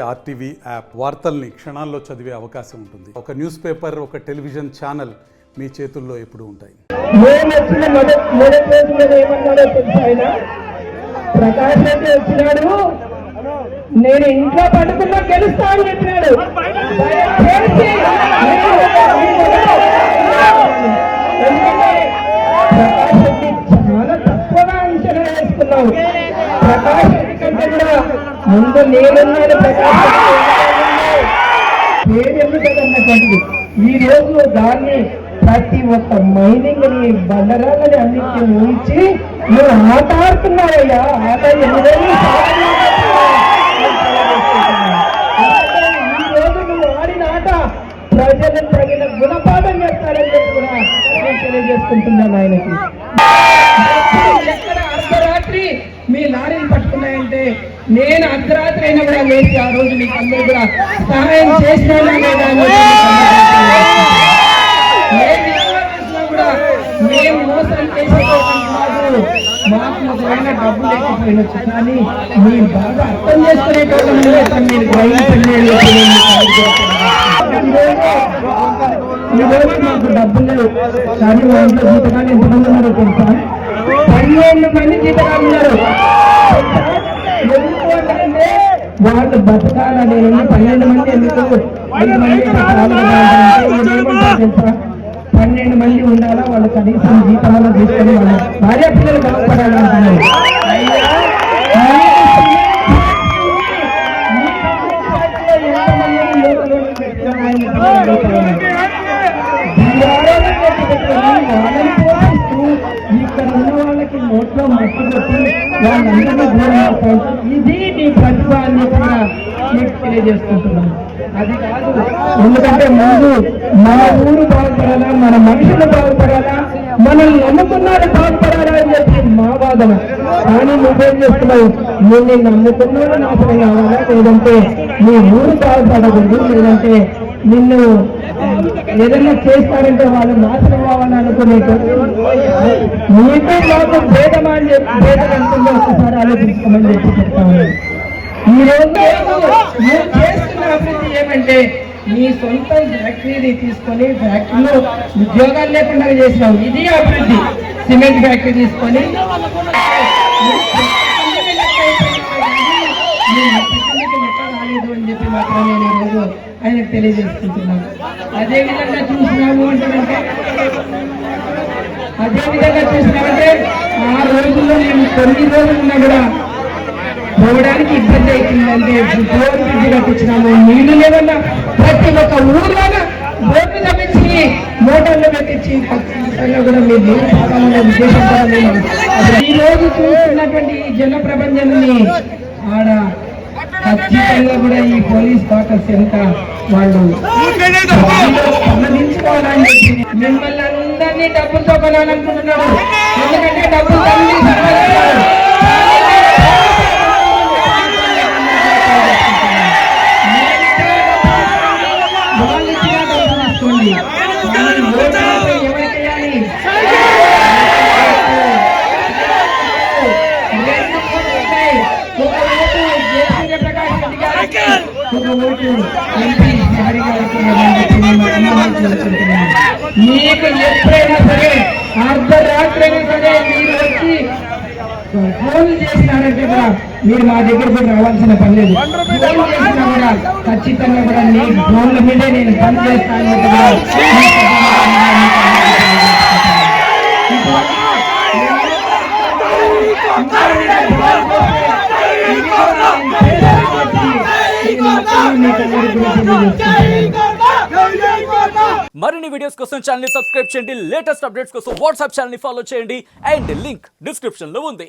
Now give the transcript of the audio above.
RTV app వార్తల్ని క్షణాల్లో చదివే అవకాశం ఉంటుంది. ఒక న్యూస్ పేపర్, ఒక టెలివిజన్ ఛానల్ మీ చేతుల్లో ఎప్పుడూ ఉంటాయి. ప్రకాష్ రెడ్డి వచ్చినాడు, నేను ఇంట్లో పడుకున్నా గెలుస్తా అని చెప్పినాడు. ప్రకాష్ రెడ్డి చాలా తక్కువగా అంచనా వేసుకున్నావు. ప్రకాష్ రెడ్డి కంటే కూడా ముందు నేనున్నాను. ప్రకాష్ పేరెందుకన్నటువంటిది ఈ రోజు దాన్ని ప్రతి ఒక్క మైనింగ్ ని బండరాలని అన్నింటినీ ఊహించి నువ్వు ఆట ఆడుతున్నావయ్యా. ఆట ఈ రోజు నువ్వు ఆడిన ఆట ప్రజలకు తగిన గుణపాఠం చేస్తారని చెప్పి కూడా నేను తెలియజేసుకుంటున్నాను ఆయనకి. ఎక్కడ అర్ధరాత్రి మీ లారీని పట్టుకున్నాయంటే నేను అర్ధరాత్రి అయినా కూడా లేచి ఆ రోజు మీకు అందరూ కూడా సహాయం చేసినా లేదా కూడా మేము మోసం చేసేటోళ్ళు మాకు ఒకవేళ డబ్బు లేకపోయినచ్చు, కానీ మీరు బాగా అర్థం చేసుకునేటోళ్ళు మీరు గ్రహించండి. ఈరోజు మాకు డబ్బులు లేవు, కానీ మా ఇంట్లో జీతగాలు ఎంతమంది ఉన్నారో తెలుసా? 12 మంది జీతగాలు ఉన్నారు. ఎందుకు అంటే వాళ్ళు బతకాలని 12 మంది ఎందుకు 5 మంది ఏమంటారు తెలుసా? 12 మంది ఉండాలా, వాళ్ళు కనీసం జీతాలు తీసుకొని వాళ్ళ భార్య పిల్లలు బాగుపడాలంటున్నారు. ఇక్కడ ఉన్న వాళ్ళకి నోట్లో మట్టి కొట్టి వాళ్ళందరినీ దూరం. ఇది నీ ప్రతిభ అని కూడా మీకు తెలియజేసుకుంటున్నాను. అది కాదు, ఎందుకంటే ముందు మన ఊరు బాగుపడాలా, మన మనుషులు బాగుపడాలా, మనల్ని నమ్ముకున్నారు బాగుపడాలా అని చెప్పి మా వాదన. కానీ నువ్వేం చేస్తున్నావు? నువ్వు నేను నమ్ముకున్నాడు నాశనం కావాలా, లేదంటే నీ ఊరు బాగుపడకూడదు, లేదంటే నిన్ను ఏదైనా చేస్తారంటే వాళ్ళు నాశనం కావాలనుకునేటప్పుడు నీకు మాకు భేదమా అని చెప్పి భేదం అంటుందో ఒకసారి ఆలోచించుకోమని చెప్పి చెప్తా ఉన్నాను. ఈ రోజు నువ్వు చేస్తున్న అభివృద్ధి ఏమంటే నీ సొంత ఫ్యాక్టరీని తీసుకొని ఫ్యాక్టరీలో ఉద్యోగాలు లేకుండా చేసినావు. ఇది అభివృద్ధి. సిమెంట్ ఫ్యాక్టరీ తీసుకొని రాలేదు అని చెప్పి మాత్రం నేను ఈరోజు ఆయనకు తెలియజేసుకుంటున్నాను. అదేవిధంగా చూసినాము అంటే ఆ రోజుల్లో నేను కొన్ని రోజులున్నా కూడా పోవడానికి ఇబ్బంది అవుతుందంటే బోర్ బ్రిడ్జ్ కట్టించినాము. నీళ్లు లేవన్నా ప్రతి ఒక్క ఊర్లోనే బోర్డు తప్పించి మోటార్లు పెట్టించి ఖచ్చితంగా కూడా మీరు నీళ్ళు తాగాలనే ఉద్దేశం కూడా నేను ఈ రోజు చూస్తున్నటువంటి ఈ జన ప్రపంచాన్ని ఆడ ఖచ్చితంగా కూడా ఈ పోలీస్ క్వార్టర్స్ ఎంత వాళ్ళు స్పందించుకోవాలని చెప్పి మిమ్మల్ని అందరినీ డబ్బులతో కొనాలనుకుంటున్నారు. ఎందుకంటే డబ్బులు తల్లి వాళ్ళు ఇచ్చిన డబ్బులు తీసుకోండి. ఎవరికేయాలి? మీకు ఎప్పుడైనా సరే అర్ధరాత్రి అయినా సరే మీరు వచ్చి ఫోన్ చేసినారంటే కూడా మీరు మా దగ్గర కూడా రావాల్సిన పని లేదు. ఫోన్ చేసినా కూడా ఖచ్చితంగా కూడా నీ ఫోన్ల మీదే నేను పని చేస్తాను. మరిన్ని వీడియోస్ కోసం ఛానల్ ని సబ్స్క్రైబ్ చేయండి. లేటెస్ట్ అప్డేట్స్ కోసం వాట్సాప్ ఛానల్ ని ఫాలో చేయండి. అండ్ లింక్ డిస్క్రిప్షన్ లో ఉంది.